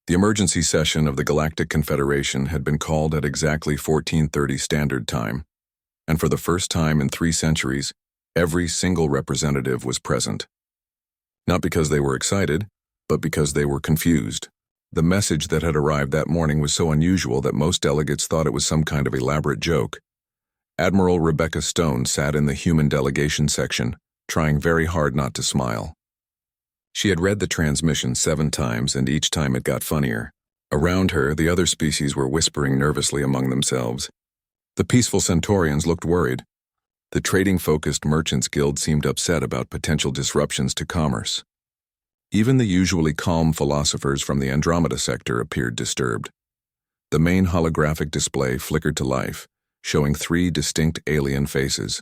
The emergency session of the Galactic Confederation had been called at exactly 14:30 Standard Time, and for the first time in 3 centuries, every single representative was present. Not because they were excited, but because they were confused. The message that had arrived that morning was so unusual that most delegates thought it was some kind of elaborate joke. Admiral Rebecca Stone sat in the human delegation section, trying very hard not to smile. She had read the transmission 7 times, and each time it got funnier. Around her, the other species were whispering nervously among themselves. The peaceful Centaurians looked worried. The trading-focused Merchants Guild seemed upset about potential disruptions to commerce. Even the usually calm philosophers from the Andromeda sector appeared disturbed. The main holographic display flickered to life, showing 3 distinct alien faces.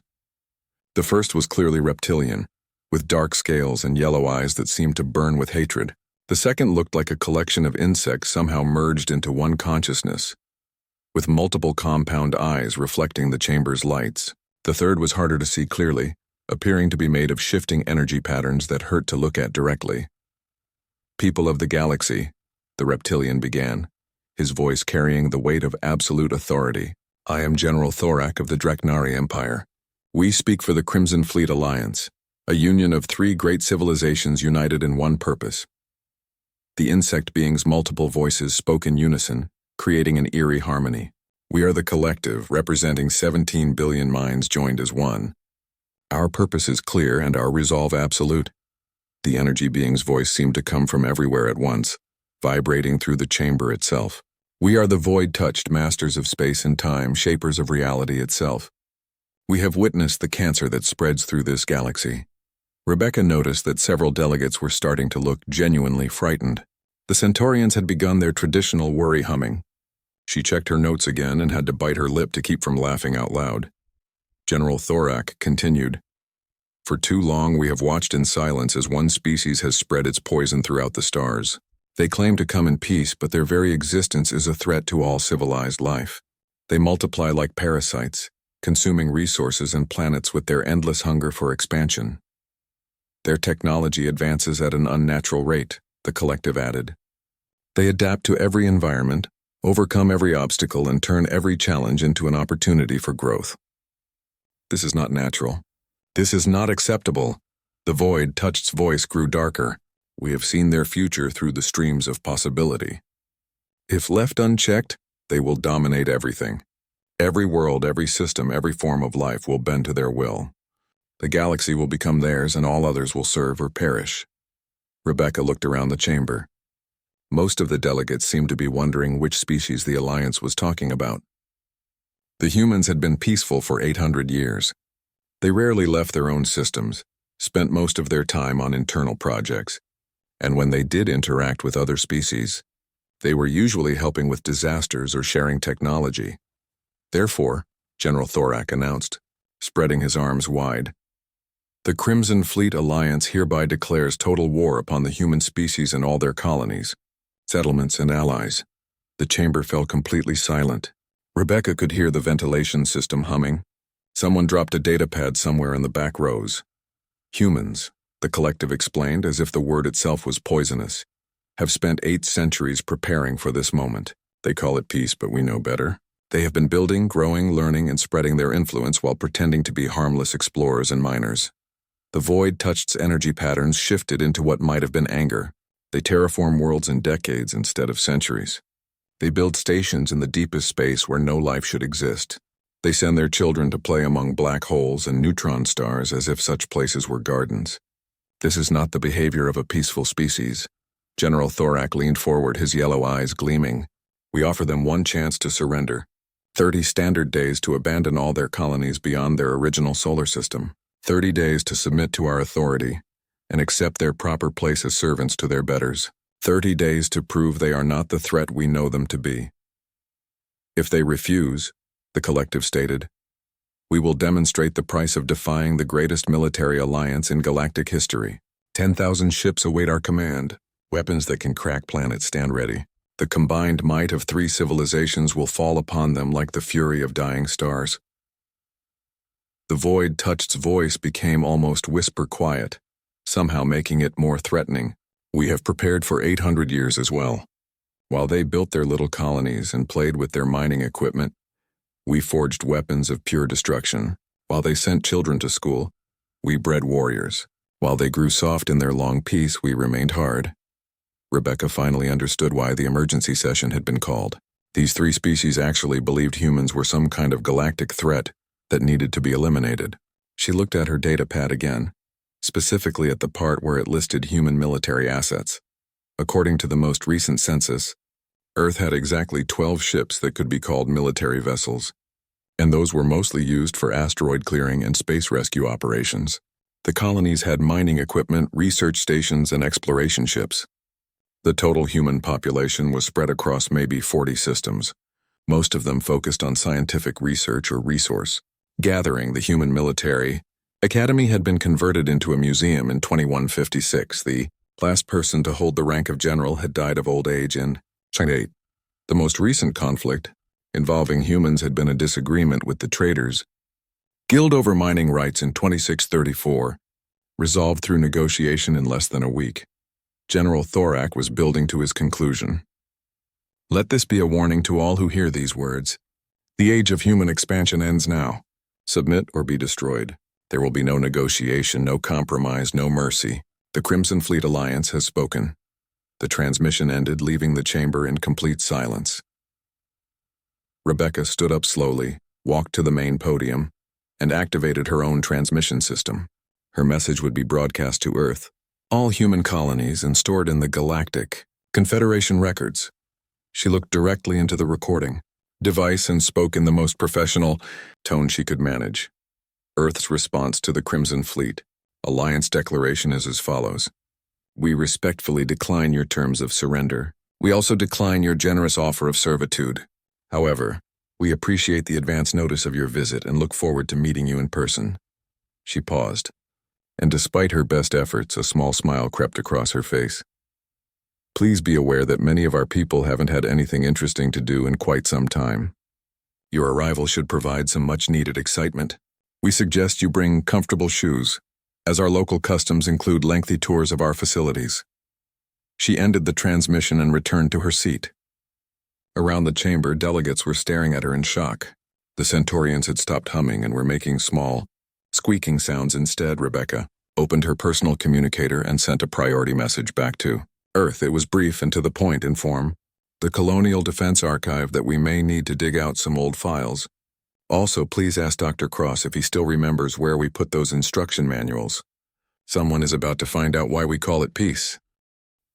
The first was clearly reptilian, with dark scales and yellow eyes that seemed to burn with hatred. The second looked like a collection of insects somehow merged into one consciousness, with multiple compound eyes reflecting the chamber's lights. The third was harder to see clearly, appearing to be made of shifting energy patterns that hurt to look at directly. "People of the galaxy," the reptilian began, his voice carrying the weight of absolute authority. "I am General Thorak of the Dreknari Empire. We speak for the Crimson Fleet Alliance, a union of 3 great civilizations united in one purpose." The insect being's multiple voices spoke in unison, creating an eerie harmony. "We are the collective, representing 17 billion minds joined as one. Our purpose is clear and our resolve absolute." The energy being's voice seemed to come from everywhere at once, vibrating through the chamber itself. "We are the void-touched masters of space and time, shapers of reality itself. We have witnessed the cancer that spreads through this galaxy." Rebecca noticed that several delegates were starting to look genuinely frightened. The Centaurians had begun their traditional worry humming. She checked her notes again and had to bite her lip to keep from laughing out loud. General Thorak continued, "For too long we have watched in silence as one species has spread its poison throughout the stars. They claim to come in peace, but their very existence is a threat to all civilized life. They multiply like parasites, consuming resources and planets with their endless hunger for expansion. Their technology advances at an unnatural rate," the collective added. "They adapt to every environment, overcome every obstacle, and turn every challenge into an opportunity for growth. This is not natural. This is not acceptable." The void-touched's voice grew darker. "We have seen their future through the streams of possibility. If left unchecked, they will dominate everything. Every world, every system, every form of life will bend to their will. The galaxy will become theirs, and all others will serve or perish." Rebecca looked around the chamber. Most of the delegates seemed to be wondering which species the Alliance was talking about. The humans had been peaceful for 800 years. They rarely left their own systems, spent most of their time on internal projects, and when they did interact with other species, they were usually helping with disasters or sharing technology. "Therefore," General Thorak announced, spreading his arms wide, "the Crimson Fleet Alliance hereby declares total war upon the human species and all their colonies, settlements, and allies." The chamber fell completely silent. Rebecca could hear the ventilation system humming. Someone dropped a datapad somewhere in the back rows. "Humans," the collective explained as if the word itself was poisonous, "have spent 8 centuries preparing for this moment. They call it peace, but we know better. They have been building, growing, learning, and spreading their influence while pretending to be harmless explorers and miners." The void-touched's energy patterns shifted into what might have been anger. They terraform worlds in decades instead of centuries. They build stations in the deepest space where no life should exist. They send their children to play among black holes and neutron stars as if such places were gardens. This is not the behavior of a peaceful species. General Thorak leaned forward, his yellow eyes gleaming. "We offer them one chance to surrender. 30 standard days to abandon all their colonies beyond their original solar system. 30 days to submit to our authority and accept their proper place as servants to their betters. 30 days to prove they are not the threat we know them to be. If they refuse," the collective stated, "we will demonstrate the price of defying the greatest military alliance in galactic history. 10,000 ships await our command. Weapons that can crack planets stand ready. The combined might of 3 civilizations will fall upon them like the fury of dying stars." The void-touched's voice became almost whisper-quiet, somehow making it more threatening. "We have prepared for 800 years as well. While they built their little colonies and played with their mining equipment, we forged weapons of pure destruction. While they sent children to school, we bred warriors. While they grew soft in their long peace, we remained hard. Rebecca finally understood why the emergency session had been called. These three species actually believed humans were some kind of galactic threat that needed to be eliminated. She looked at her data pad again, specifically at the part where it listed human military assets. According to the most recent census, Earth had exactly 12 ships that could be called military vessels, and those were mostly used for asteroid clearing and space rescue operations. The colonies had mining equipment, research stations, and exploration ships. The total human population was spread across maybe 40 systems, most of them focused on scientific research or resource gathering. The human military academy had been converted into a museum in 2156. The last person to hold the rank of general had died of old age in China. The most recent conflict involving humans had been a disagreement with the traders guild over mining rights in 2634, resolved through negotiation in less than a week. General Thorak was building to his conclusion. Let this be a warning to all who hear these words. The age of human expansion ends now. Submit or be destroyed. There will be no negotiation, no compromise, no mercy. The Crimson Fleet Alliance has spoken. The transmission ended, leaving the chamber in complete silence. Rebecca stood up slowly, walked to the main podium, and activated her own transmission system. Her message would be broadcast to Earth, all human colonies, and stored in the Galactic Confederation records. She looked directly into the recording device and spoke in the most professional tone she could manage. Earth's response to the Crimson Fleet Alliance declaration is as follows. We respectfully decline your terms of surrender. We also decline your generous offer of servitude. However, we appreciate the advance notice of your visit and look forward to meeting you in person. She paused, and despite her best efforts, a small smile crept across her face. Please be aware that many of our people haven't had anything interesting to do in quite some time. Your arrival should provide some much-needed excitement. We suggest you bring comfortable shoes, as our local customs include lengthy tours of our facilities. She ended the transmission and returned to her seat. Around the chamber, delegates were staring at her in shock. The Centaurians had stopped humming and were making small, squeaking sounds instead. Rebecca opened her personal communicator and sent a priority message back to Earth. It was brief and to the point. Inform the Colonial Defense Archive that we may need to dig out some old files. Also, please ask Dr. Cross if he still remembers where we put those instruction manuals. Someone is about to find out why we call it peace.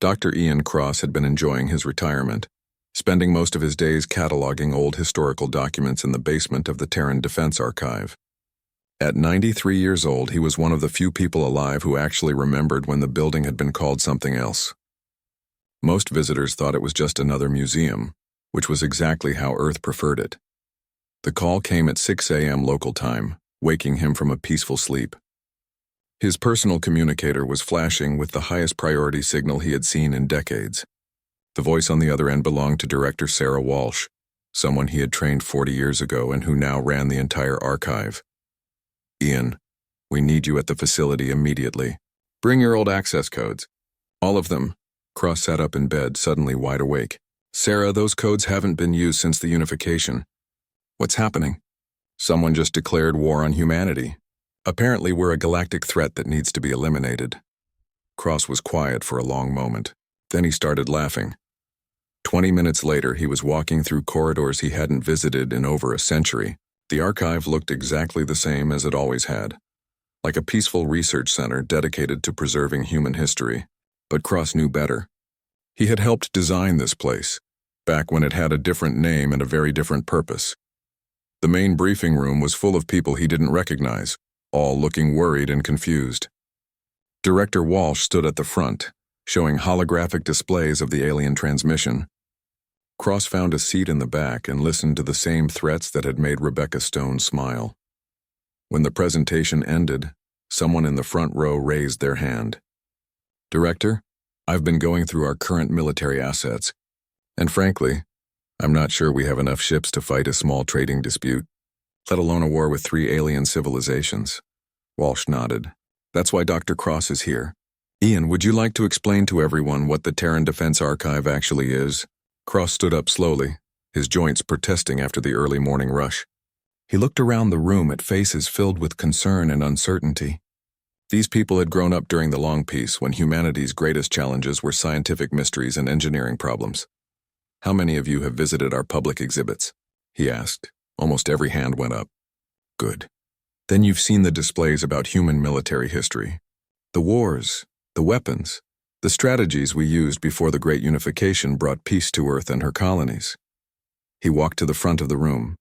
Dr. Ian Cross had been enjoying his retirement, spending most of his days cataloging old historical documents in the basement of the Terran Defense Archive. At 93 years old, he was one of the few people alive who actually remembered when the building had been called something else. Most visitors thought it was just another museum, which was exactly how Earth preferred it. The call came at 6 a.m. local time, waking him from a peaceful sleep. His personal communicator was flashing with the highest priority signal he had seen in decades. The voice on the other end belonged to Director Sarah Walsh, someone he had trained 40 years ago and who now ran the entire archive. Ian, we need you at the facility immediately. Bring your old access codes. All of them. Cross sat up in bed, suddenly wide awake. Sarah, those codes haven't been used since the unification. What's happening? Someone just declared war on humanity. Apparently we're a galactic threat that needs to be eliminated. Cross was quiet for a long moment. Then he started laughing. 20 minutes later, he was walking through corridors he hadn't visited in over a century. The archive looked exactly the same as it always had, like a peaceful research center dedicated to preserving human history. But Cross knew better. He had helped design this place, back when it had a different name and a very different purpose. The main briefing room was full of people he didn't recognize, all looking worried and confused. Director Walsh stood at the front, showing holographic displays of the alien transmission. Cross found a seat in the back and listened to the same threats that had made Rebecca Stone smile. When the presentation ended, someone in the front row raised their hand. Director, I've been going through our current military assets, and frankly, I'm not sure we have enough ships to fight a small trading dispute, let alone a war with 3 alien civilizations. Walsh nodded. That's why Dr. Cross is here. Ian, would you like to explain to everyone what the Terran Defense Archive actually is? Cross stood up slowly, his joints protesting after the early morning rush. He looked around the room at faces filled with concern and uncertainty. These people had grown up during the long peace when humanity's greatest challenges were scientific mysteries and engineering problems. "How many of you have visited our public exhibits?" he asked. Almost every hand went up. "Good. Then you've seen the displays about human military history. The wars, the weapons, the strategies we used before the Great Unification brought peace to Earth and her colonies." He walked to the front of the room,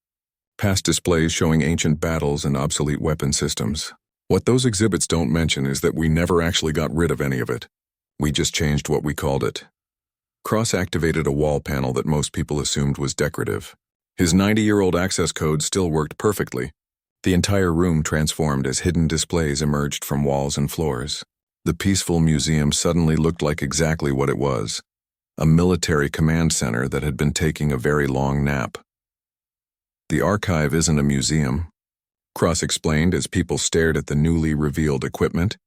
past displays showing ancient battles and obsolete weapon systems. What those exhibits don't mention is that we never actually got rid of any of it. We just changed what we called it. Cross activated a wall panel that most people assumed was decorative. His 90-year-old access code still worked perfectly. The entire room transformed as hidden displays emerged from walls and floors. The peaceful museum suddenly looked like exactly what it was: a military command center that had been taking a very long nap. "The archive isn't a museum," Cross explained as people stared at the newly revealed equipment.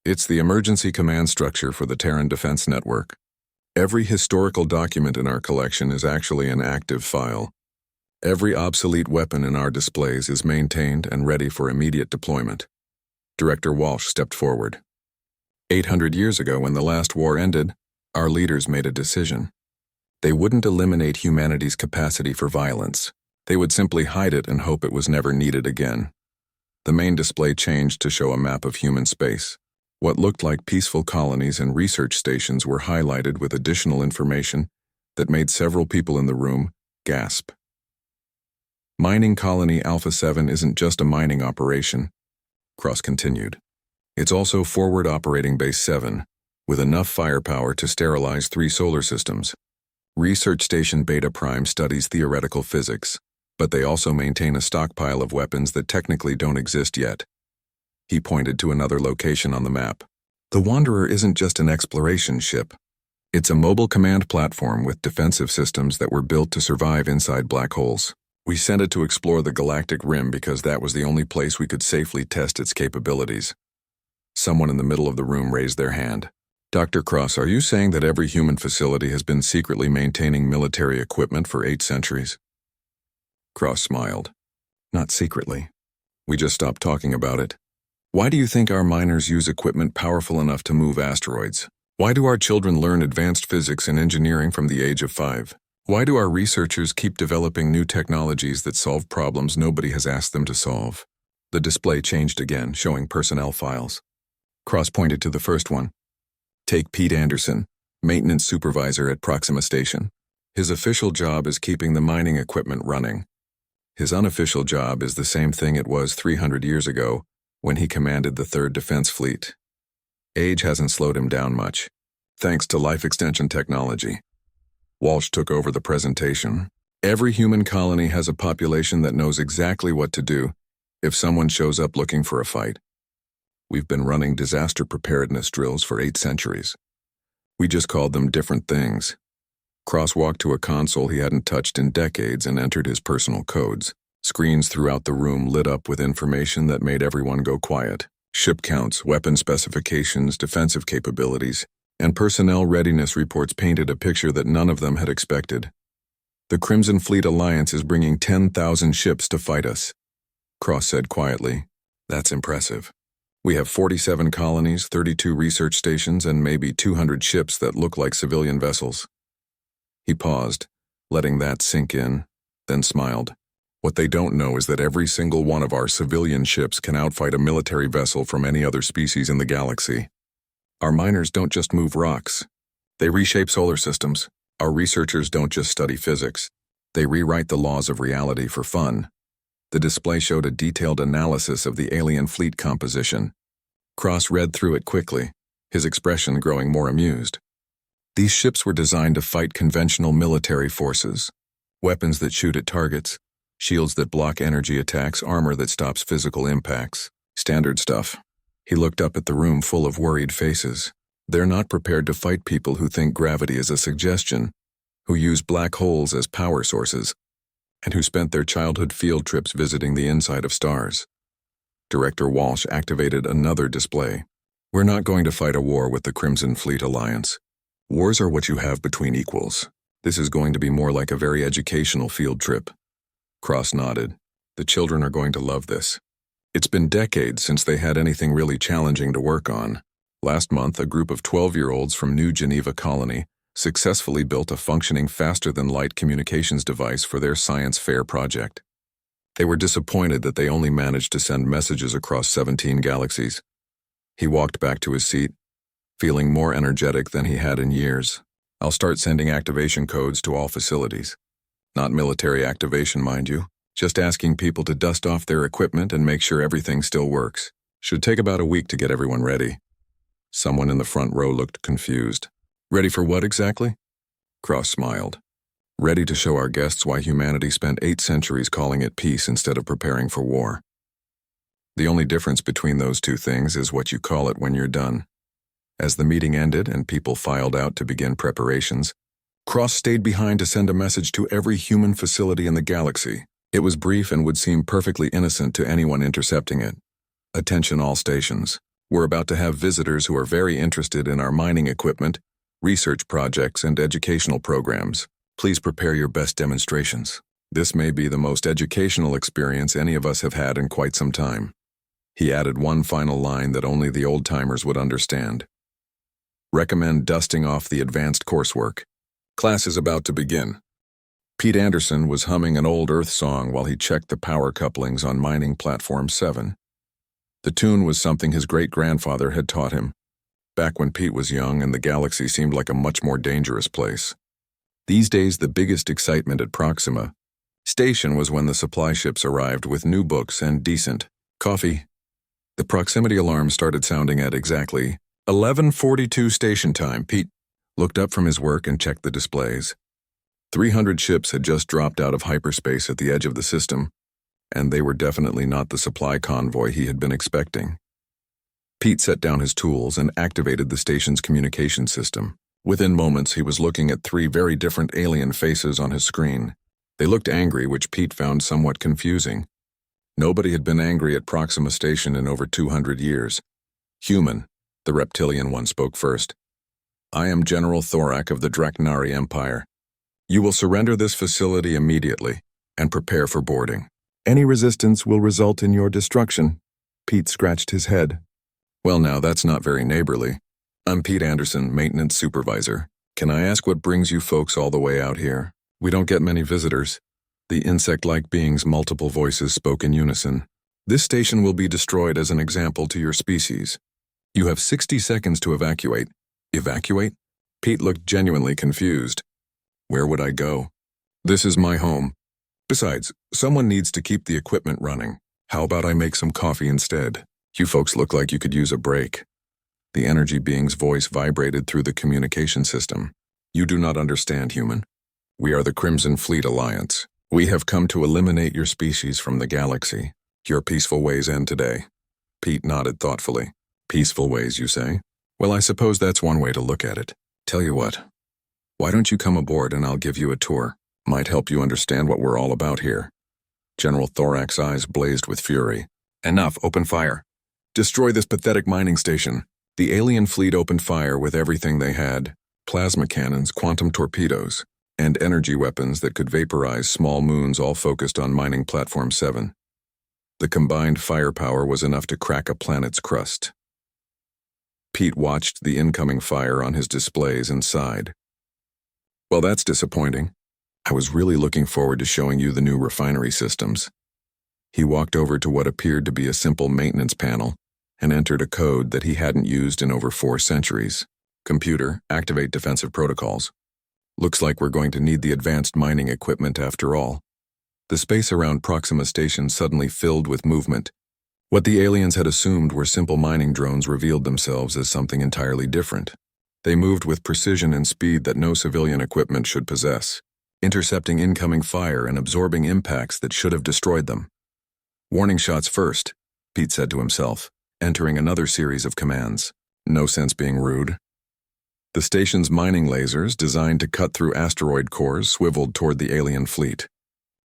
"It's the emergency command structure for the Terran Defense Network. Every historical document in our collection is actually an active file. Every obsolete weapon in our displays is maintained and ready for immediate deployment." Director Walsh stepped forward. 800 years ago, when the last war ended, our leaders made a decision. They wouldn't eliminate humanity's capacity for violence. They would simply hide it and hope it was never needed again. The main display changed to show a map of human space. What looked like peaceful colonies and research stations were highlighted with additional information that made several people in the room gasp. "Mining Colony Alpha 7 isn't just a mining operation," Cross continued. "It's also Forward Operating Base 7, with enough firepower to sterilize 3 solar systems. Research Station Beta Prime studies theoretical physics, but they also maintain a stockpile of weapons that technically don't exist yet." He pointed to another location on the map. "The Wanderer isn't just an exploration ship. It's a mobile command platform with defensive systems that were built to survive inside black holes. We sent it to explore the galactic rim because that was the only place we could safely test its capabilities." Someone in the middle of the room raised their hand. "Dr. Cross, are you saying that every human facility has been secretly maintaining military equipment for 8 centuries? Cross smiled. "Not secretly. We just stopped talking about it. Why do you think our miners use equipment powerful enough to move asteroids? Why do our children learn advanced physics and engineering from the age of 5? Why do our researchers keep developing new technologies that solve problems nobody has asked them to solve?" The display changed again, showing personnel files. Cross pointed to the first one. "Take Pete Anderson, maintenance supervisor at Proxima Station. His official job is keeping the mining equipment running. His unofficial job is the same thing it was 300 years ago when he commanded the 3rd Defense Fleet. Age hasn't slowed him down much, thanks to life extension technology." Walsh took over the presentation. "Every human colony has a population that knows exactly what to do if someone shows up looking for a fight. We've been running disaster preparedness drills for 8 centuries. We just called them different things." Cross walked to a console he hadn't touched in decades and entered his personal codes. Screens throughout the room lit up with information that made everyone go quiet. Ship counts, weapon specifications, defensive capabilities, and personnel readiness reports painted a picture that none of them had expected. "The Crimson Fleet Alliance is bringing 10,000 ships to fight us," Cross said quietly. "That's impressive. We have 47 colonies, 32 research stations, and maybe 200 ships that look like civilian vessels." He paused, letting that sink in, then smiled. "What they don't know is that every single one of our civilian ships can outfight a military vessel from any other species in the galaxy. Our miners don't just move rocks. They reshape solar systems. Our researchers don't just study physics. They rewrite the laws of reality for fun." The display showed a detailed analysis of the alien fleet composition. Cross read through it quickly, his expression growing more amused. These ships were designed to fight conventional military forces. Weapons that shoot at targets, shields that block energy attacks, armor that stops physical impacts. Standard stuff. He looked up at the room full of worried faces. They're not prepared to fight people who think gravity is a suggestion, who use black holes as power sources, and who spent their childhood field trips visiting the inside of stars. Director Walsh activated another display. "We're not going to fight a war with the Crimson Fleet Alliance. Wars are what you have between equals. This is going to be more like a very educational field trip. Cross nodded. The children are going to love this. It's been decades since they had anything really challenging to work on. Last month, a group of 12-year-olds from New Geneva Colony successfully built a functioning faster-than-light communications device for their science fair project. They were disappointed that they only managed to send messages across 17 galaxies. He walked back to his seat, feeling more energetic than he had in years. I'll start sending activation codes to all facilities. Not military activation, mind you. Just asking people to dust off their equipment and make sure everything still works. Should take about a week to get everyone ready. Someone in the front row looked confused. Ready for what exactly? Cross smiled. Ready to show our guests why humanity spent 8 centuries calling it peace instead of preparing for war. The only difference between those two things is what you call it when you're done. As the meeting ended and people filed out to begin preparations, Cross stayed behind to send a message to every human facility in the galaxy. It was brief and would seem perfectly innocent to anyone intercepting it. Attention all stations. We're about to have visitors who are very interested in our mining equipment, research projects, and educational programs. Please prepare your best demonstrations. This may be the most educational experience any of us have had in quite some time. He added one final line that only the old-timers would understand. Recommend dusting off the advanced coursework. Class is about to begin. Pete Anderson was humming an old Earth song while he checked the power couplings on mining platform 7. The tune was something his great-grandfather had taught him, back when Pete was young and the galaxy seemed like a much more dangerous place. These days, the biggest excitement at Proxima Station was when the supply ships arrived with new books and decent coffee. The proximity alarm started sounding at exactly 11:42 station time. Pete looked up from his work and checked the displays. 300 ships had just dropped out of hyperspace at the edge of the system, and they were definitely not the supply convoy he had been expecting. Pete set down his tools and activated the station's communication system. Within moments, he was looking at 3 very different alien faces on his screen. They looked angry, which Pete found somewhat confusing. Nobody had been angry at Proxima Station in over 200 years. Human, the reptilian one spoke first. I am General Thorak of the Draknari Empire. You will surrender this facility immediately and prepare for boarding. Any resistance will result in your destruction. Pete scratched his head. Well now, that's not very neighborly. I'm Pete Anderson, maintenance supervisor. Can I ask what brings you folks all the way out here? We don't get many visitors. The insect-like being's multiple voices spoke in unison. This station will be destroyed as an example to your species. You have 60 seconds to evacuate. Evacuate? Pete looked genuinely confused. Where would I go? This is my home. Besides, someone needs to keep the equipment running. How about I make some coffee instead? You folks look like you could use a break. The energy being's voice vibrated through the communication system. You do not understand, human. We are the Crimson Fleet Alliance. We have come to eliminate your species from the galaxy. Your peaceful ways end today. Pete nodded thoughtfully. Peaceful ways, you say? Well, I suppose that's one way to look at it. Tell you what. Why don't you come aboard and I'll give you a tour? Might help you understand what we're all about here. General Thorak's eyes blazed with fury. Enough, open fire. Destroy this pathetic mining station. The alien fleet opened fire with everything they had. Plasma cannons, quantum torpedoes, and energy weapons that could vaporize small moons, all focused on mining platform 7. The combined firepower was enough to crack a planet's crust. Pete watched the incoming fire on his displays and sighed. Well, that's disappointing. I was really looking forward to showing you the new refinery systems. He walked over to what appeared to be a simple maintenance panel and entered a code that he hadn't used in over 4 centuries. Computer, activate defensive protocols. Looks like we're going to need the advanced mining equipment after all. The space around Proxima Station suddenly filled with movement. What the aliens had assumed were simple mining drones revealed themselves as something entirely different. They moved with precision and speed that no civilian equipment should possess, intercepting incoming fire and absorbing impacts that should have destroyed them. Warning shots first, Pete said to himself, entering another series of commands. No sense being rude. The station's mining lasers, designed to cut through asteroid cores, swiveled toward the alien fleet.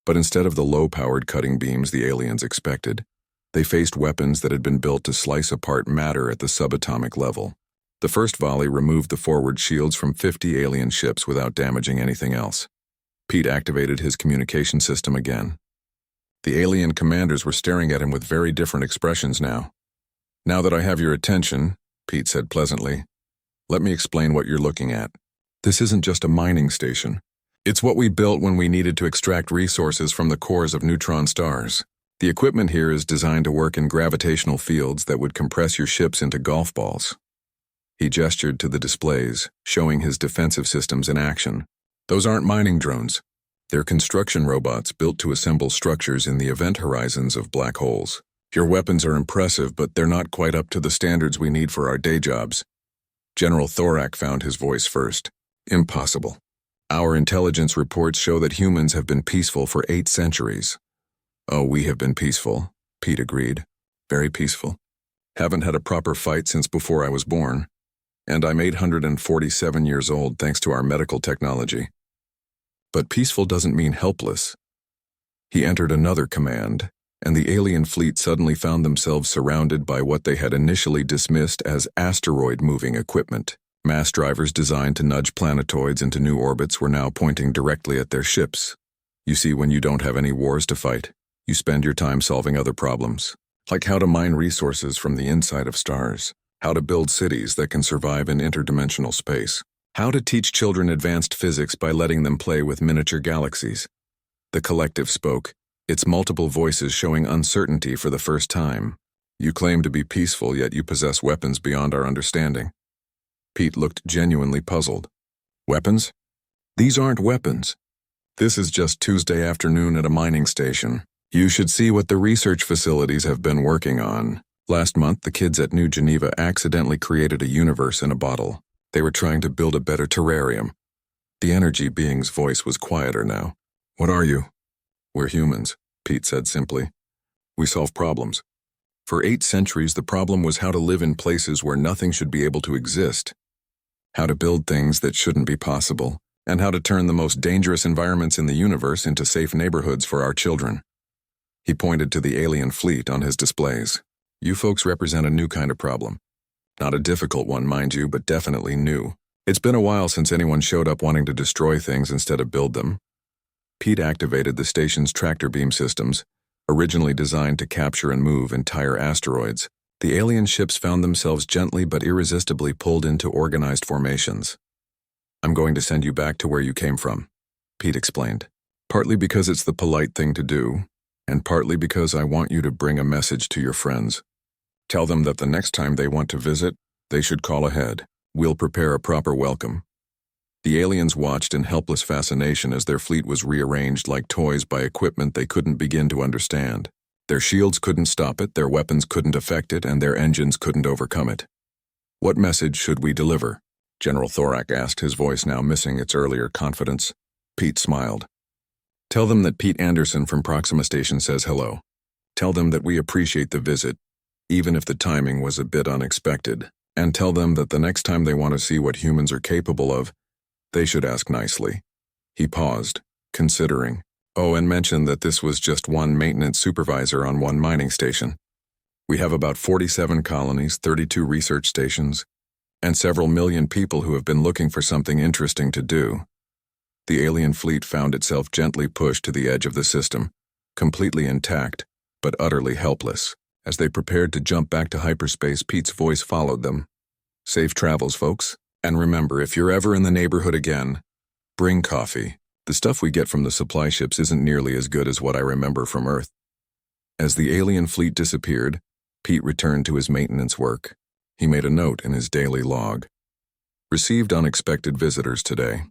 But instead of the low-powered cutting beams the aliens expected, they faced weapons that had been built to slice apart matter at the subatomic level. The first volley removed the forward shields from 50 alien ships without damaging anything else. Pete activated his communication system again. The alien commanders were staring at him with very different expressions now. "Now that I have your attention," Pete said pleasantly, "let me explain what you're looking at. This isn't just a mining station. It's what we built when we needed to extract resources from the cores of neutron stars. The equipment here is designed to work in gravitational fields that would compress your ships into golf balls." He gestured to the displays, showing his defensive systems in action. "Those aren't mining drones. They're construction robots built to assemble structures in the event horizons of black holes. Your weapons are impressive, but they're not quite up to the standards we need for our day jobs." General Thorak found his voice first. "Impossible. Our intelligence reports show that humans have been peaceful for 8 centuries. "Oh, we have been peaceful," Pete agreed. "Very peaceful. Haven't had a proper fight since before I was born. And I'm 847 years old thanks to our medical technology. But peaceful doesn't mean helpless." He entered another command, and the alien fleet suddenly found themselves surrounded by what they had initially dismissed as asteroid-moving equipment. Mass drivers designed to nudge planetoids into new orbits were now pointing directly at their ships. You see, when you don't have any wars to fight, you spend your time solving other problems, like how to mine resources from the inside of stars, how to build cities that can survive in interdimensional space, how to teach children advanced physics by letting them play with miniature galaxies. The collective spoke, its multiple voices showing uncertainty for the first time. "You claim to be peaceful, yet you possess weapons beyond our understanding." Pete looked genuinely puzzled. "Weapons? These aren't weapons. This is just Tuesday afternoon at a mining station. You should see what the research facilities have been working on. Last month, the kids at New Geneva accidentally created a universe in a bottle. They were trying to build a better terrarium." The energy being's voice was quieter now. "What are you?" "We're humans," Pete said simply. "We solve problems. For 8 centuries, the problem was how to live in places where nothing should be able to exist, how to build things that shouldn't be possible, and how to turn the most dangerous environments in the universe into safe neighborhoods for our children." He pointed to the alien fleet on his displays. "You folks represent a new kind of problem. Not a difficult one, mind you, but definitely new. It's been a while since anyone showed up wanting to destroy things instead of build them." Pete activated the station's tractor beam systems, originally designed to capture and move entire asteroids. The alien ships found themselves gently but irresistibly pulled into organized formations. "I'm going to send you back to where you came from," Pete explained. "Partly because it's the polite thing to do, and partly because I want you to bring a message to your friends. Tell them that the next time they want to visit, they should call ahead. We'll prepare a proper welcome." The aliens watched in helpless fascination as their fleet was rearranged like toys by equipment they couldn't begin to understand. Their shields couldn't stop it, their weapons couldn't affect it, and their engines couldn't overcome it. "What message should we deliver?" General Thorak asked, his voice now missing its earlier confidence. Pete smiled. "Tell them that Pete Anderson from Proxima Station says hello. Tell them that we appreciate the visit, even if the timing was a bit unexpected. And tell them that the next time they want to see what humans are capable of, they should ask nicely." He paused, considering. "Oh, and mention that this was just one maintenance supervisor on one mining station. We have about 47 colonies, 32 research stations, and several million people who have been looking for something interesting to do." The alien fleet found itself gently pushed to the edge of the system, completely intact, but utterly helpless. As they prepared to jump back to hyperspace, Pete's voice followed them. "Safe travels, folks. And remember, if you're ever in the neighborhood again, bring coffee. The stuff we get from the supply ships isn't nearly as good as what I remember from Earth." As the alien fleet disappeared, Pete returned to his maintenance work. He made a note in his daily log. "Received unexpected visitors today.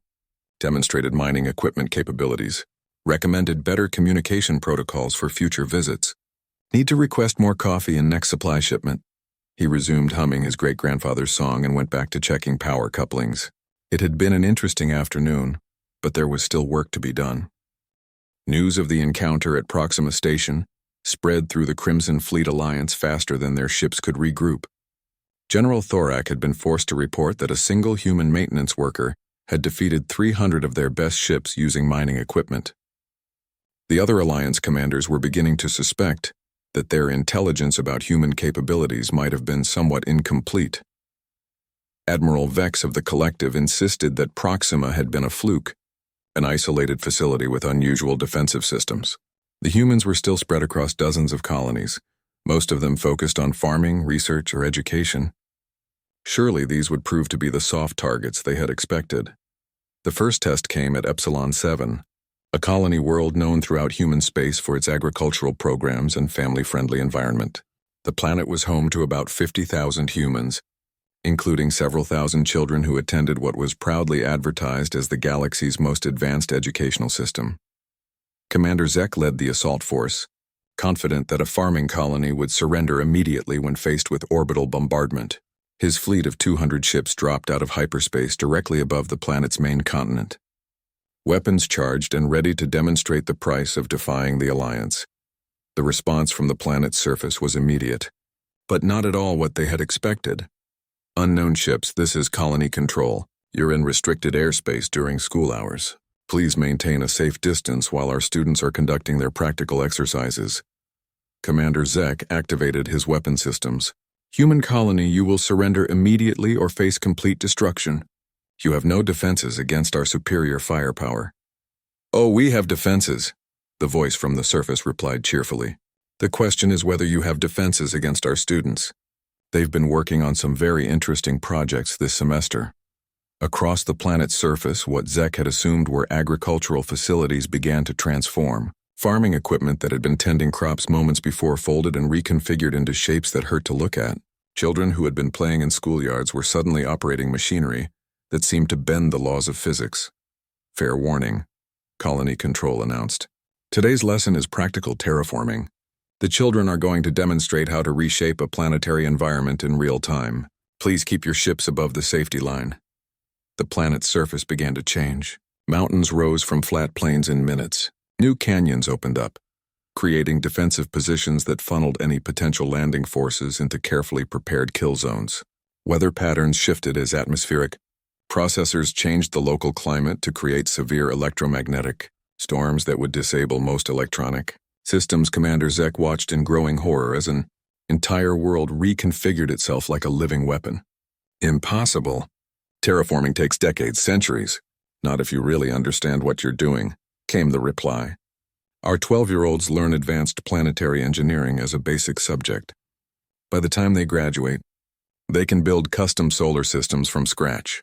Demonstrated mining equipment capabilities. Recommended better communication protocols for future visits. Need to request more coffee in next supply shipment." He resumed humming his great-grandfather's song and went back to checking power couplings. It had been an interesting afternoon, but there was still work to be done. News of the encounter at Proxima Station spread through the Crimson Fleet Alliance faster than their ships could regroup. General Thorak had been forced to report that a single human maintenance worker had defeated 300 of their best ships using mining equipment. The other Alliance commanders were beginning to suspect that their intelligence about human capabilities might have been somewhat incomplete. Admiral Vex of the Collective insisted that Proxima had been a fluke, an isolated facility with unusual defensive systems. The humans were still spread across dozens of colonies, most of them focused on farming, research, or education. Surely these would prove to be the soft targets they had expected. The first test came at Epsilon 7, a colony world known throughout human space for its agricultural programs and family-friendly environment. The planet was home to about 50,000 humans, including several thousand children who attended what was proudly advertised as the galaxy's most advanced educational system. Commander Zek led the assault force, confident that a farming colony would surrender immediately when faced with orbital bombardment. His fleet of 200 ships dropped out of hyperspace directly above the planet's main continent, weapons charged and ready to demonstrate the price of defying the Alliance. The response from the planet's surface was immediate, but not at all what they had expected. Unknown ships, this is colony control. You're in restricted airspace during school hours. Please maintain a safe distance while our students are conducting their practical exercises. Commander Zek activated his weapon systems. Human colony, you will surrender immediately or face complete destruction. You have no defenses against our superior firepower. Oh, we have defenses, the voice from the surface replied cheerfully. The question is whether you have defenses against our students. They've been working on some very interesting projects this semester. Across the planet's surface, what Zek had assumed were agricultural facilities began to transform. Farming equipment that had been tending crops moments before folded and reconfigured into shapes that hurt to look at. Children who had been playing in schoolyards were suddenly operating machinery that seemed to bend the laws of physics. Fair warning, Colony Control announced. Today's lesson is practical terraforming. The children are going to demonstrate how to reshape a planetary environment in real time. Please keep your ships above the safety line. The planet's surface began to change. Mountains rose from flat plains in minutes. New canyons opened up, creating defensive positions that funneled any potential landing forces into carefully prepared kill zones. Weather patterns shifted as atmospheric processors changed the local climate to create severe electromagnetic storms that would disable most electronic systems. Commander Zek watched in growing horror as an entire world reconfigured itself like a living weapon. Impossible. Terraforming takes decades, centuries. Not if you really understand what you're doing, came the reply. Our 12-year-olds learn advanced planetary engineering as a basic subject. By the time they graduate, they can build custom solar systems from scratch.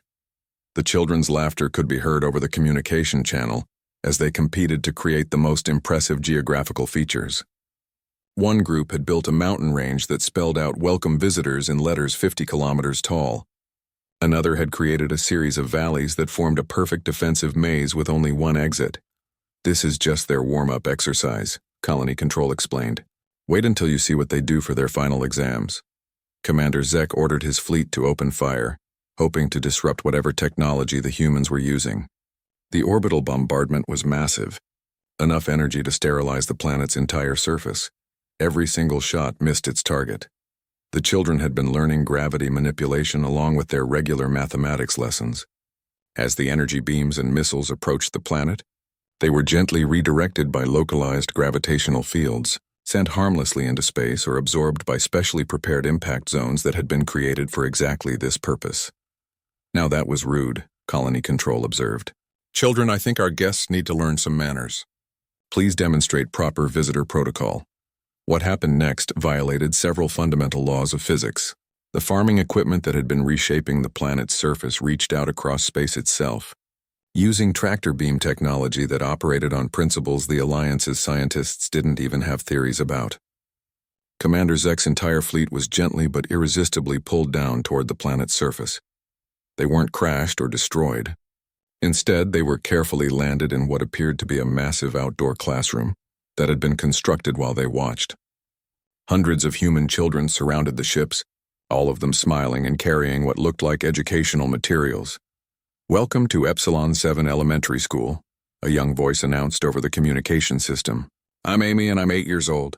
The children's laughter could be heard over the communication channel as they competed to create the most impressive geographical features. One group had built a mountain range that spelled out "Welcome visitors" in letters 50 kilometers tall. Another had created a series of valleys that formed a perfect defensive maze with only one exit. This is just their warm-up exercise, Colony Control explained. Wait until you see what they do for their final exams. Commander Zek ordered his fleet to open fire, hoping to disrupt whatever technology the humans were using. The orbital bombardment was massive, enough energy to sterilize the planet's entire surface. Every single shot missed its target. The children had been learning gravity manipulation along with their regular mathematics lessons. As the energy beams and missiles approached the planet, they were gently redirected by localized gravitational fields, sent harmlessly into space or absorbed by specially prepared impact zones that had been created for exactly this purpose. Now that was rude, Colony Control observed. Children, I think our guests need to learn some manners. Please demonstrate proper visitor protocol. What happened next violated several fundamental laws of physics. The farming equipment that had been reshaping the planet's surface reached out across space itself, using tractor beam technology that operated on principles the Alliance's scientists didn't even have theories about. Commander Zek's entire fleet was gently but irresistibly pulled down toward the planet's surface. They weren't crashed or destroyed. Instead, they were carefully landed in what appeared to be a massive outdoor classroom that had been constructed while they watched. Hundreds of human children surrounded the ships, all of them smiling and carrying what looked like educational materials. Welcome to Epsilon 7 Elementary School, a young voice announced over the communication system. I'm Amy and I'm 8 years old.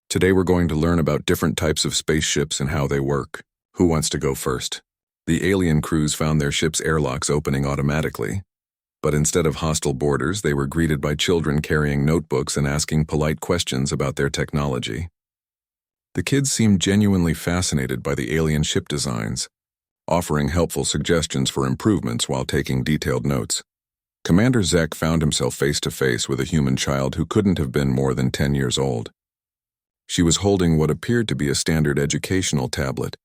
Today we're going to learn about different types of spaceships and how they work. Who wants to go first? The alien crews found their ship's airlocks opening automatically, but instead of hostile boarders, they were greeted by children carrying notebooks and asking polite questions about their technology. The kids seemed genuinely fascinated by the alien ship designs, offering helpful suggestions for improvements while taking detailed notes. Commander Zek found himself face to face with a human child who couldn't have been more than 10 years old. She was holding what appeared to be a standard educational tablet,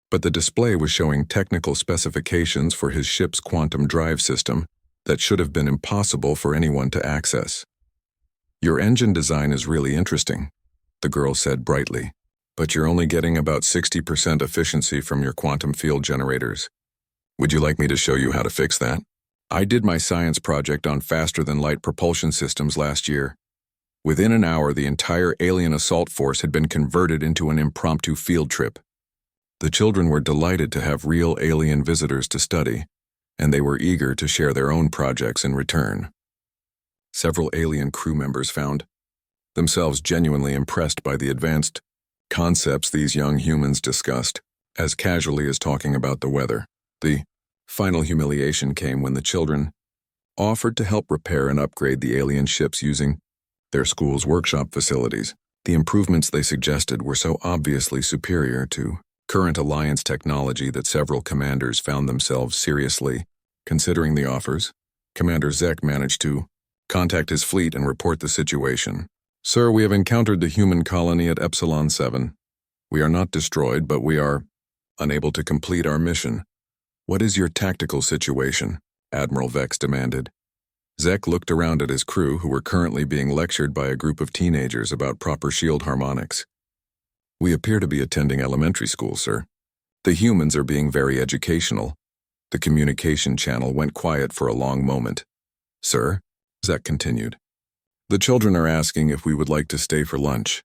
but the display was showing technical specifications for his ship's quantum drive system that should have been impossible for anyone to access. "Your engine design is really interesting," the girl said brightly, "but you're only getting about 60% efficiency from your quantum field generators. Would you like me to show you how to fix that? I did my science project on faster-than-light propulsion systems last year. Within an hour, the entire alien assault force had been converted into an impromptu field trip." The children were delighted to have real alien visitors to study, and they were eager to share their own projects in return. Several alien crew members found themselves genuinely impressed by the advanced concepts these young humans discussed, as casually as talking about the weather. The final humiliation came when the children offered to help repair and upgrade the alien ships using their school's workshop facilities. The improvements they suggested were so obviously superior to current Alliance technology that several commanders found themselves seriously considering the offers. Commander Zek managed to contact his fleet and report the situation. "Sir, we have encountered the human colony at Epsilon 7. We are not destroyed, but we are unable to complete our mission. What is your tactical situation?" Admiral Vex demanded. Zek looked around at his crew, who were currently being lectured by a group of teenagers about proper shield harmonics. "We appear to be attending elementary school, sir. The humans are being very educational." The communication channel went quiet for a long moment. "Sir," Zek continued, "the children are asking if we would like to stay for lunch.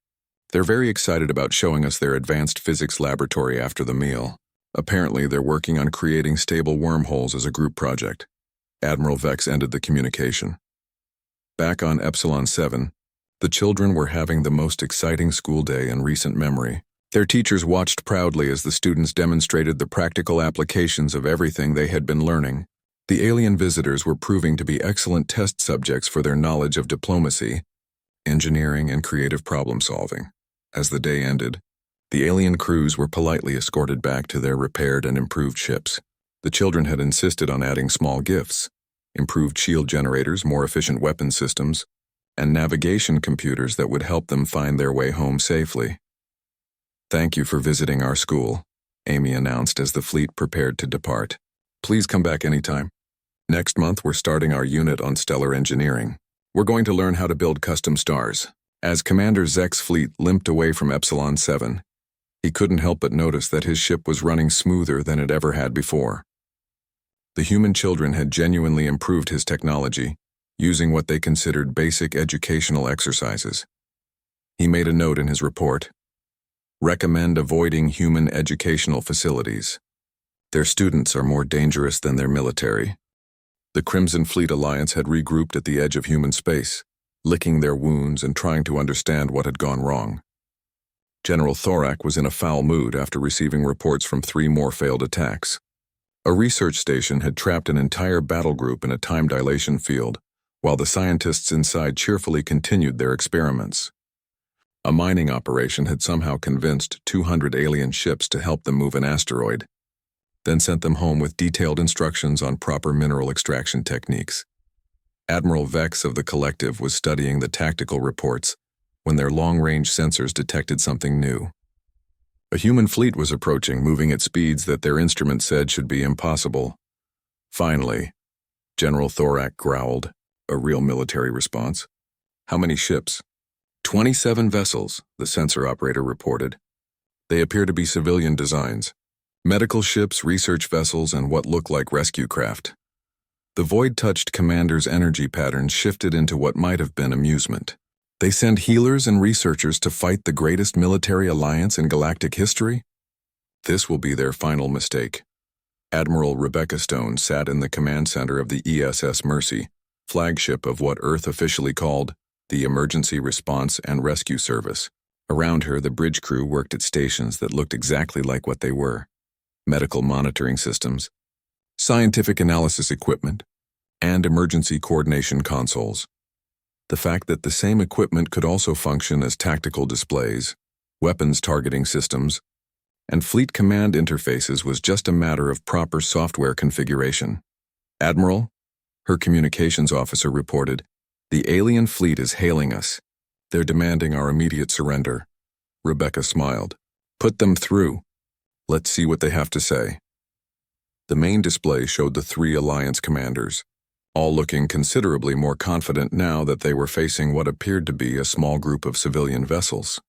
They're very excited about showing us their advanced physics laboratory after the meal. Apparently, they're working on creating stable wormholes as a group project." Admiral Vex ended the communication. Back on Epsilon 7, the children were having the most exciting school day in recent memory. Their teachers watched proudly as the students demonstrated the practical applications of everything they had been learning. The alien visitors were proving to be excellent test subjects for their knowledge of diplomacy, engineering, and creative problem-solving. As the day ended, the alien crews were politely escorted back to their repaired and improved ships. The children had insisted on adding small gifts: improved shield generators, more efficient weapon systems, and navigation computers that would help them find their way home safely. "Thank you for visiting our school," Amy announced as the fleet prepared to depart. "Please come back anytime. Next month, we're starting our unit on stellar engineering. We're going to learn how to build custom stars." As Commander Zek's fleet limped away from Epsilon 7, he couldn't help but notice that his ship was running smoother than it ever had before. The human children had genuinely improved his technology, using what they considered basic educational exercises. He made a note in his report: "Recommend avoiding human educational facilities. Their students are more dangerous than their military." The Crimson Fleet Alliance had regrouped at the edge of human space, licking their wounds and trying to understand what had gone wrong. General Thorak was in a foul mood after receiving reports from 3 more failed attacks. A research station had trapped an entire battle group in a time dilation field, while the scientists inside cheerfully continued their experiments. A mining operation had somehow convinced 200 alien ships to help them move an asteroid, then sent them home with detailed instructions on proper mineral extraction techniques. Admiral Vex of the Collective was studying the tactical reports when their long-range sensors detected something new. A human fleet was approaching, moving at speeds that their instruments said should be impossible. "Finally," General Thorak growled, a real military response. "How many ships?" 27 vessels, the sensor operator reported. They appear to be civilian designs: medical ships, research vessels, and what looked like rescue craft. The void-touched commander's energy patterns shifted into what might have been amusement. "They send healers and researchers to fight the greatest military alliance in galactic history? This will be their final mistake." Admiral Rebecca Stone sat in the command center of the ESS Mercy, flagship of what Earth officially called the Emergency Response and Rescue Service. Around her, the bridge crew worked at stations that looked exactly like what they were: medical monitoring systems, scientific analysis equipment, and emergency coordination consoles. The fact that the same equipment could also function as tactical displays, weapons targeting systems, and fleet command interfaces was just a matter of proper software configuration. "Admiral," her communications officer reported, "the alien fleet is hailing us. They're demanding our immediate surrender." Rebecca smiled. "Put them through. Let's see what they have to say." The main display showed the 3 Alliance commanders, all looking considerably more confident now that they were facing what appeared to be a small group of civilian vessels.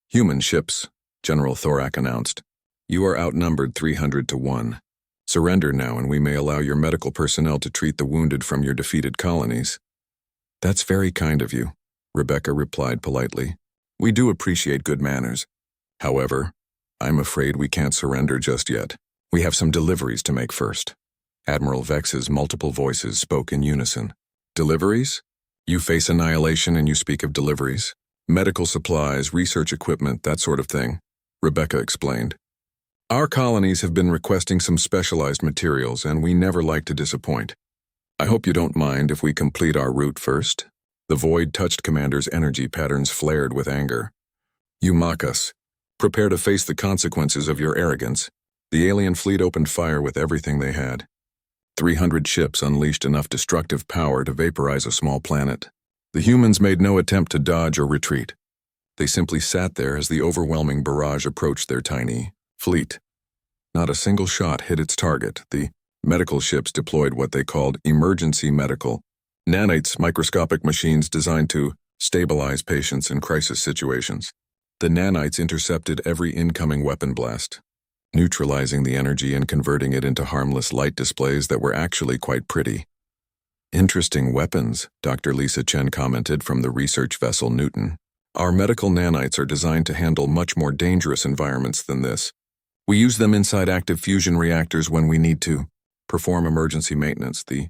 "Human ships," General Thorak announced. "You are outnumbered 300 to 1. Surrender now and we may allow your medical personnel to treat the wounded from your defeated colonies." "That's very kind of you," Rebecca replied politely. "We do appreciate good manners. However, I'm afraid we can't surrender just yet. We have some deliveries to make first." Admiral Vex's multiple voices spoke in unison. "Deliveries? You face annihilation and you speak of deliveries? Medical supplies, research equipment, that sort of thing," Rebecca explained. "Our colonies have been requesting some specialized materials, and we never like to disappoint. I hope you don't mind if we complete our route first." The void touched Commander's energy patterns flared with anger. "You mock us. Prepare to face the consequences of your arrogance." The alien fleet opened fire with everything they had. 300 ships unleashed enough destructive power to vaporize a small planet. The humans made no attempt to dodge or retreat. They simply sat there as the overwhelming barrage approached their tiny fleet. Not a single shot hit its target. The medical ships deployed what they called emergency medical nanites, microscopic machines designed to stabilize patients in crisis situations. The nanites intercepted every incoming weapon blast, neutralizing the energy and converting it into harmless light displays that were actually quite pretty. "Interesting weapons," Dr. Lisa Chen commented from the research vessel Newton. "Our medical nanites are designed to handle much more dangerous environments than this. We use them inside active fusion reactors when we need to perform emergency maintenance." The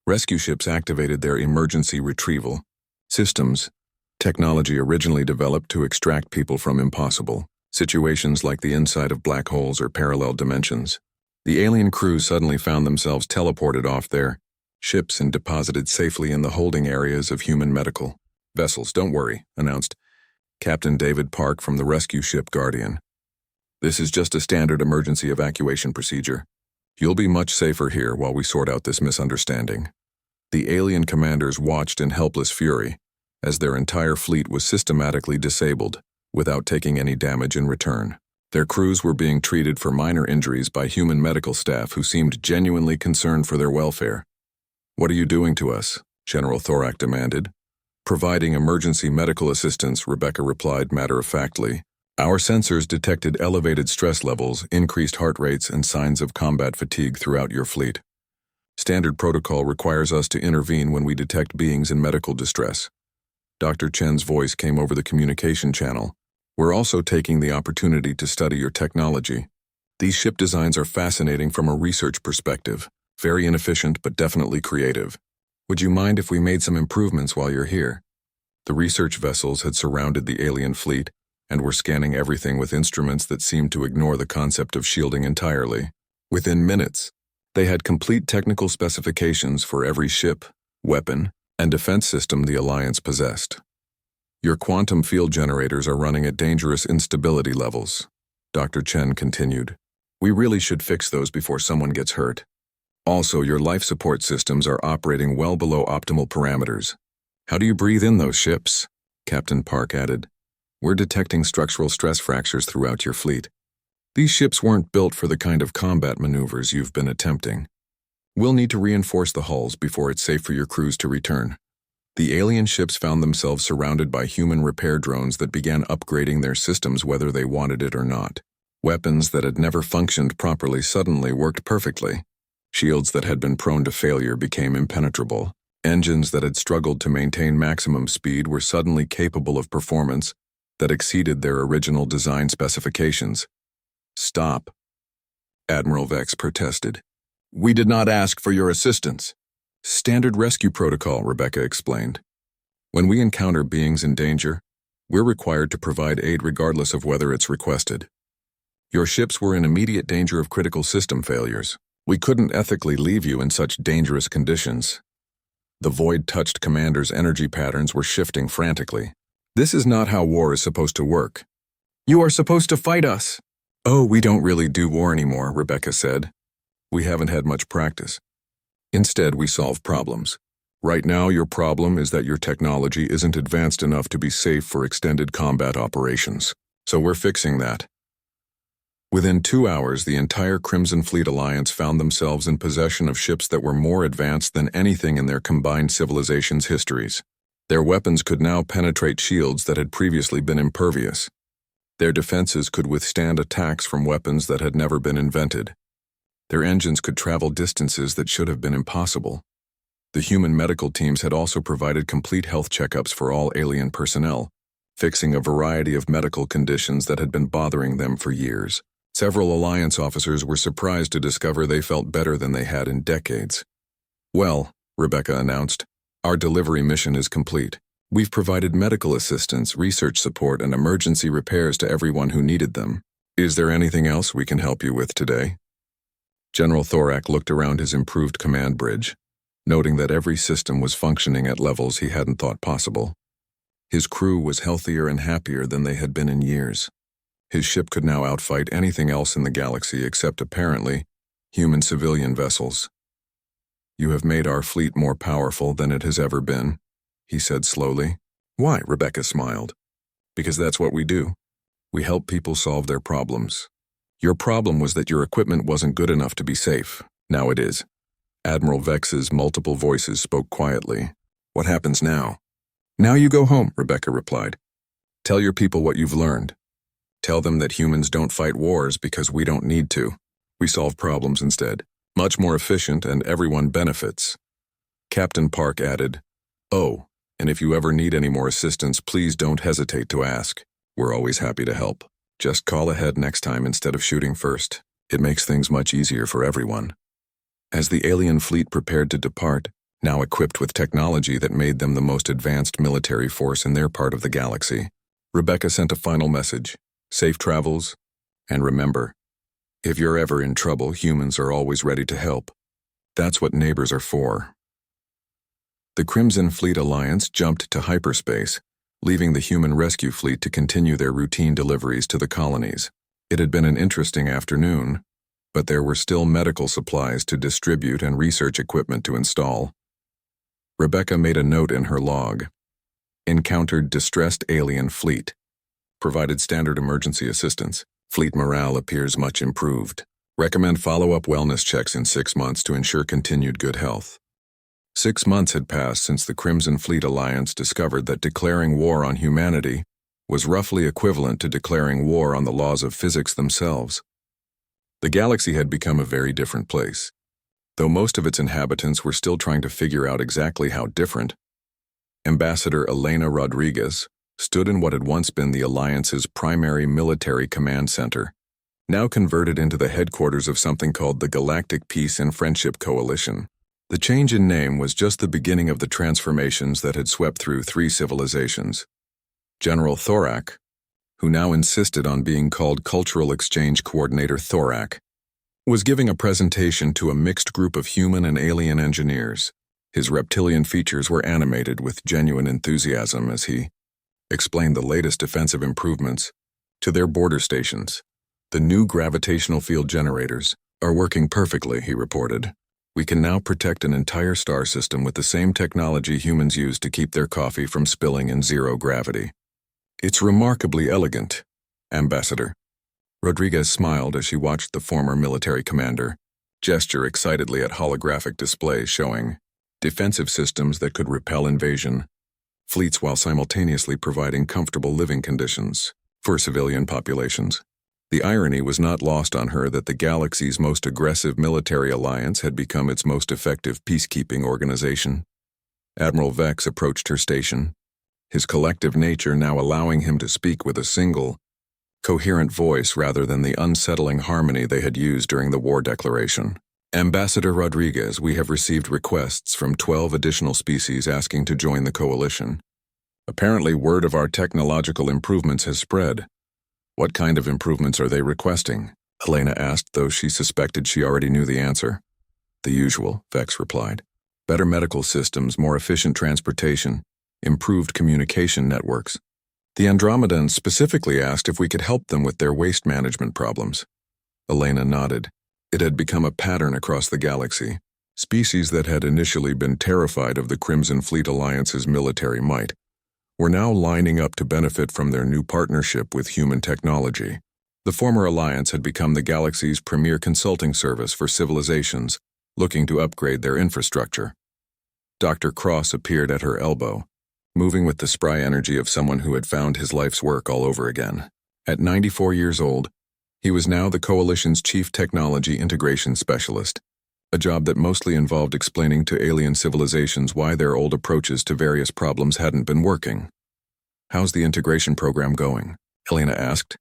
rescue ships activated their emergency retrieval systems, technology originally developed to extract people from impossible situations like the inside of black holes or parallel dimensions. The alien crew suddenly found themselves teleported off their ships and deposited safely in the holding areas of human medical vessels. "Don't worry," announced Captain David Park from the rescue ship Guardian. "This is just a standard emergency evacuation procedure. You'll be much safer here while we sort out this misunderstanding." The alien commanders watched in helpless fury as their entire fleet was systematically disabled without taking any damage in return. Their crews were being treated for minor injuries by human medical staff who seemed genuinely concerned for their welfare. "What are you doing to us?" General Thorak demanded. "Providing emergency medical assistance," Rebecca replied matter-of-factly. "Our sensors detected elevated stress levels, increased heart rates, and signs of combat fatigue throughout your fleet. Standard protocol requires us to intervene when we detect beings in medical distress." Dr. Chen's voice came over the communication channel. "We're also taking the opportunity to study your technology. These ship designs are fascinating from a research perspective, very inefficient but definitely creative. Would you mind if we made some improvements while you're here?" The research vessels had surrounded the alien fleet and were scanning everything with instruments that seemed to ignore the concept of shielding entirely. Within minutes, they had complete technical specifications for every ship, weapon, and defense system the Alliance possessed. "Your quantum field generators are running at dangerous instability levels," Dr. Chen continued. "We really should fix those before someone gets hurt. Also, your life support systems are operating well below optimal parameters." "How do you breathe in those ships?" Captain Park added. "We're detecting structural stress fractures throughout your fleet. These ships weren't built for the kind of combat maneuvers you've been attempting. We'll need to reinforce the hulls before it's safe for your crews to return." The alien ships found themselves surrounded by human repair drones that began upgrading their systems whether they wanted it or not. Weapons that had never functioned properly suddenly worked perfectly. Shields that had been prone to failure became impenetrable. Engines that had struggled to maintain maximum speed were suddenly capable of performance that exceeded their original design specifications. "Stop," Admiral Vex protested. "We did not ask for your assistance." "Standard rescue protocol," Rebecca explained. "When we encounter beings in danger, we're required to provide aid regardless of whether it's requested. Your ships were in immediate danger of critical system failures. We couldn't ethically leave you in such dangerous conditions." The void-touched commander's energy patterns were shifting frantically. "This is not how war is supposed to work." "You are supposed to fight us," "Oh, we don't really do war anymore," Rebecca said. "We haven't had much practice. Instead, we solve problems. Right now, your problem is that your technology isn't advanced enough to be safe for extended combat operations. So we're fixing that." Within 2 hours, the entire Crimson Fleet Alliance found themselves in possession of ships that were more advanced than anything in their combined civilizations' histories. Their weapons could now penetrate shields that had previously been impervious. Their defenses could withstand attacks from weapons that had never been invented. Their engines could travel distances that should have been impossible. The human medical teams had also provided complete health checkups for all alien personnel, fixing a variety of medical conditions that had been bothering them for years. Several Alliance officers were surprised to discover they felt better than they had in decades. "Well," Rebecca announced, "our delivery mission is complete. We've provided medical assistance, research support, and emergency repairs to everyone who needed them. Is there anything else we can help you with today?" General Thorak looked around his improved command bridge, noting that every system was functioning at levels he hadn't thought possible. His crew was healthier and happier than they had been in years. His ship could now outfight anything else in the galaxy except, apparently, human civilian vessels. "You have made our fleet more powerful than it has ever been," he said slowly. "Why?" Rebecca smiled. "Because that's what we do. We help people solve their problems. Your problem was that your equipment wasn't good enough to be safe. Now it is." Admiral Vex's multiple voices spoke quietly. "What happens now?" "Now you go home," Rebecca replied. "Tell your people what you've learned. Tell them that humans don't fight wars because we don't need to. We solve problems instead. Much more efficient, and everyone benefits." Captain Park added, "Oh, and if you ever need any more assistance, please don't hesitate to ask. We're always happy to help. Just call ahead next time instead of shooting first. It makes things much easier for everyone." As the alien fleet prepared to depart, now equipped with technology that made them the most advanced military force in their part of the galaxy, Rebecca sent a final message: "Safe travels, and remember, if you're ever in trouble, humans are always ready to help. That's what neighbors are for." The Crimson Fleet Alliance jumped to hyperspace, leaving the human rescue fleet to continue their routine deliveries to the colonies. It had been an interesting afternoon, but there were still medical supplies to distribute and research equipment to install. Rebecca made a note in her log. Encountered distressed alien fleet. Provided standard emergency assistance. Fleet morale appears much improved. Recommend follow-up wellness checks in 6 months to ensure continued good health. 6 months had passed since the Crimson Fleet Alliance discovered that declaring war on humanity was roughly equivalent to declaring war on the laws of physics themselves. The galaxy had become a very different place. Though most of its inhabitants were still trying to figure out exactly how different, Ambassador Elena Rodriguez stood in what had once been the Alliance's primary military command center, now converted into the headquarters of something called the Galactic Peace and Friendship Coalition. The change in name was just the beginning of the transformations that had swept through 3 civilizations. General Thorak, who now insisted on being called Cultural Exchange Coordinator Thorak, was giving a presentation to a mixed group of human and alien engineers. His reptilian features were animated with genuine enthusiasm as he explained the latest defensive improvements to their border stations. "The new gravitational field generators are working perfectly," he reported. "We can now protect an entire star system with the same technology humans use to keep their coffee from spilling in zero gravity. It's remarkably elegant, Ambassador." Rodriguez smiled as she watched the former military commander gesture excitedly at holographic displays showing defensive systems that could repel invasion fleets while simultaneously providing comfortable living conditions for civilian populations. The irony was not lost on her that the galaxy's most aggressive military alliance had become its most effective peacekeeping organization. Admiral Vex approached her station, his collective nature now allowing him to speak with a single, coherent voice rather than the unsettling harmony they had used during the war declaration. "Ambassador Rodriguez, we have received requests from 12 additional species asking to join the coalition. Apparently, word of our technological improvements has spread. What kind of improvements are they requesting?" Elena asked, though she suspected she already knew the answer. "The usual," Vex replied. "Better medical systems, more efficient transportation, improved communication networks. The Andromedans specifically asked if we could help them with their waste management problems. Elena nodded. It had become a pattern across the galaxy. Species that had initially been terrified of the Crimson Fleet Alliance's military might were now lining up to benefit from their new partnership with human technology. The former alliance had become the galaxy's premier consulting service for civilizations looking to upgrade their infrastructure. Dr. Cross appeared at her elbow, moving with the spry energy of someone who had found his life's work all over again. At 94 years old, he was now the Coalition's Chief Technology Integration Specialist, a job that mostly involved explaining to alien civilizations why their old approaches to various problems hadn't been working. "How's the integration program going?" Elena asked.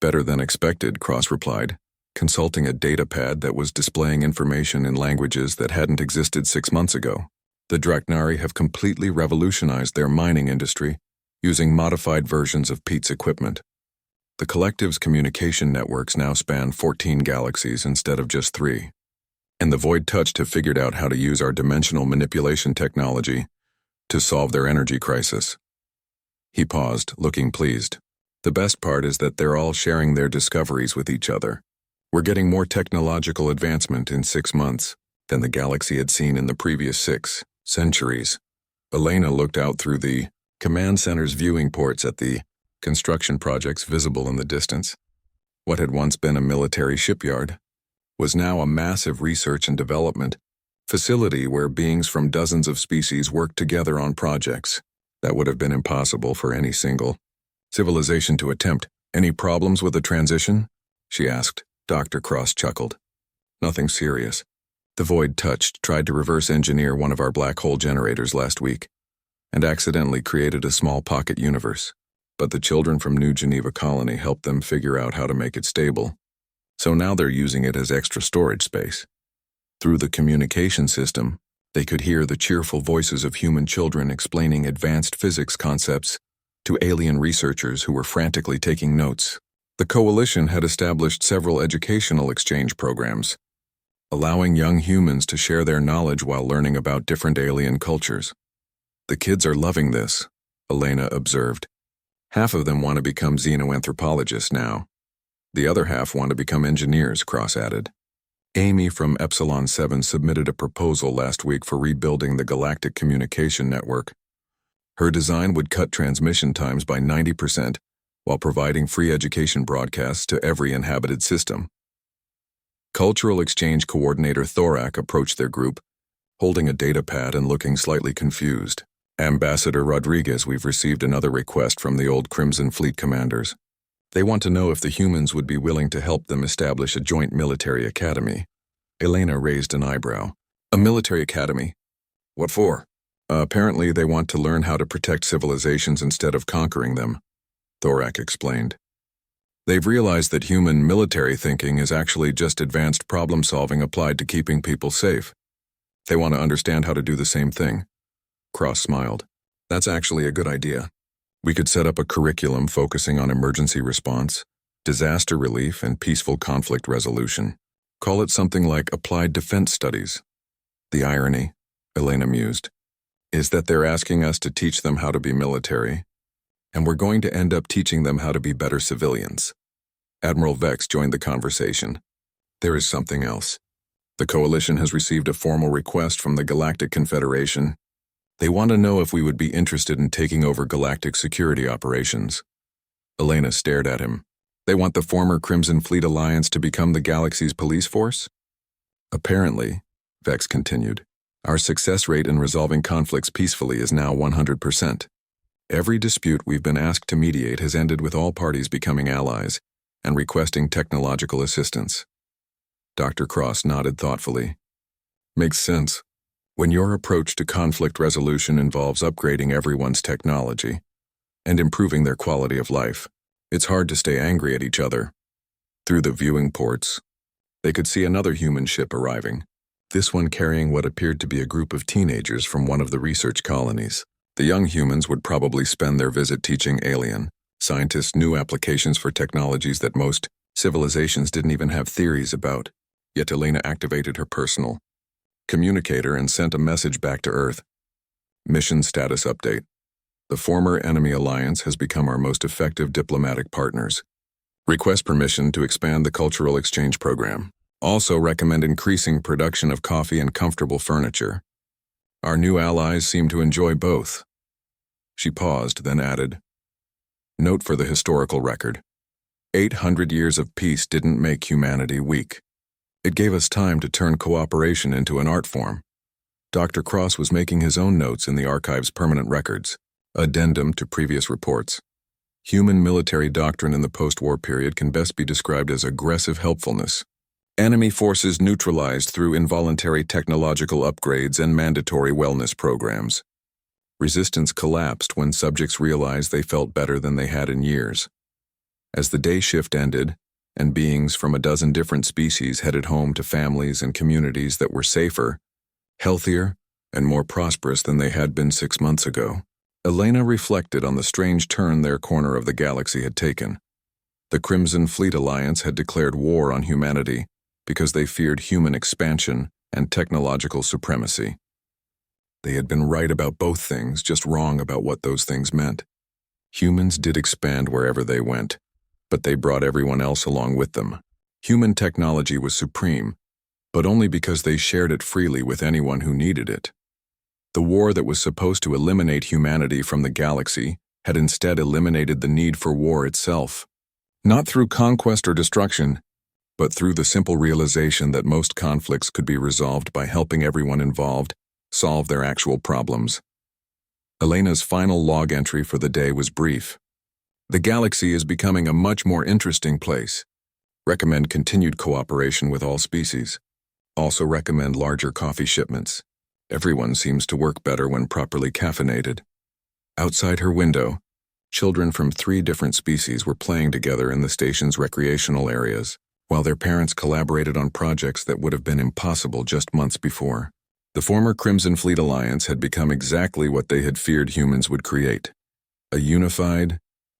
"Better than expected," Cross replied, consulting a data pad that was displaying information in languages that hadn't existed 6 months ago. The Draknari have completely revolutionized their mining industry using modified versions of Pete's equipment. The collective's communication networks now span 14 galaxies instead of just 3. And the Void Touched have figured out how to use our dimensional manipulation technology to solve their energy crisis. He paused, looking pleased. The best part is that they're all sharing their discoveries with each other. We're getting more technological advancement in 6 months than the galaxy had seen in the previous 6 centuries. Elena looked out through the command center's viewing ports at the construction projects visible in the distance. What had once been a military shipyard was now a massive research and development facility where beings from dozens of species worked together on projects that would have been impossible for any single civilization to attempt. "Any problems with the transition?" she asked. Dr. Cross chuckled. "Nothing serious. The Void Touched tried to reverse engineer one of our black hole generators last week and accidentally created a small pocket universe. But the children from New Geneva Colony helped them figure out how to make it stable. So now they're using it as extra storage space." Through the communication system, they could hear the cheerful voices of human children explaining advanced physics concepts to alien researchers who were frantically taking notes. The Coalition had established several educational exchange programs, allowing young humans to share their knowledge while learning about different alien cultures. "The kids are loving this," Elena observed. "Half of them want to become xenoanthropologists now. The other half want to become engineers," Cross added. Amy from Epsilon 7 submitted a proposal last week for rebuilding the Galactic Communication Network. Her design would cut transmission times by 90% while providing free education broadcasts to every inhabited system. Cultural Exchange Coordinator Thorak approached their group, holding a data pad and looking slightly confused. "Ambassador Rodriguez, we've received another request from the old Crimson Fleet commanders. They want to know if the humans would be willing to help them establish a joint military academy." Elena raised an eyebrow. "A military academy? What for?" Apparently they want to learn how to protect civilizations instead of conquering them," Thorak explained. "They've realized that human military thinking is actually just advanced problem-solving applied to keeping people safe. They want to understand how to do the same thing." Cross smiled. "That's actually a good idea. We could set up a curriculum focusing on emergency response, disaster relief, and peaceful conflict resolution. Call it something like Applied Defense Studies." "The irony," Elena mused, "is that they're asking us to teach them how to be military, and we're going to end up teaching them how to be better civilians." Admiral Vex joined the conversation. "There is something else. The Coalition has received a formal request from the Galactic Confederation. They want to know if we would be interested in taking over galactic security operations." Elena stared at him. "They want the former Crimson Fleet Alliance to become the galaxy's police force?" "Apparently," Vex continued, "our success rate in resolving conflicts peacefully is now 100%. Every dispute we've been asked to mediate has ended with all parties becoming allies and requesting technological assistance." Dr. Cross nodded thoughtfully. "Makes sense. When your approach to conflict resolution involves upgrading everyone's technology and improving their quality of life, it's hard to stay angry at each other." Through the viewing ports, they could see another human ship arriving, this one carrying what appeared to be a group of teenagers from one of the research colonies. The young humans would probably spend their visit teaching alien scientists new applications for technologies that most civilizations didn't even have theories about. Yet Elena activated her personal communicator and sent a message back to Earth. "Mission status update. The former enemy alliance has become our most effective diplomatic partners. Request permission to expand the cultural exchange program. Also recommend increasing production of coffee and comfortable furniture. Our new allies seem to enjoy both." She paused, then added, "Note for the historical record. 800 years of peace didn't make humanity weak. It gave us time to turn cooperation into an art form." Dr. Cross was making his own notes in the archive's permanent records. Addendum to previous reports. Human military doctrine in the post-war period can best be described as aggressive helpfulness. Enemy forces neutralized through involuntary technological upgrades and mandatory wellness programs. Resistance collapsed when subjects realized they felt better than they had in years. As the day shift ended, and beings from a dozen different species headed home to families and communities that were safer, healthier, and more prosperous than they had been 6 months ago, Elena reflected on the strange turn their corner of the galaxy had taken. The Crimson Fleet Alliance had declared war on humanity because they feared human expansion and technological supremacy. They had been right about both things, just wrong about what those things meant. Humans did expand wherever they went, but they brought everyone else along with them. Human technology was supreme, but only because they shared it freely with anyone who needed it. The war that was supposed to eliminate humanity from the galaxy had instead eliminated the need for war itself. Not through conquest or destruction, but through the simple realization that most conflicts could be resolved by helping everyone involved solve their actual problems. Elena's final log entry for the day was brief. "The galaxy is becoming a much more interesting place. Recommend continued cooperation with all species. Also recommend larger coffee shipments. Everyone seems to work better when properly caffeinated." Outside her window, children from 3 different species were playing together in the station's recreational areas, while their parents collaborated on projects that would have been impossible just months before. The former Crimson Fleet Alliance had become exactly what they had feared humans would create: a unified,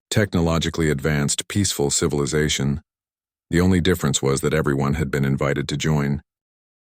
technologically advanced, peaceful civilization. The only difference was that everyone had been invited to join.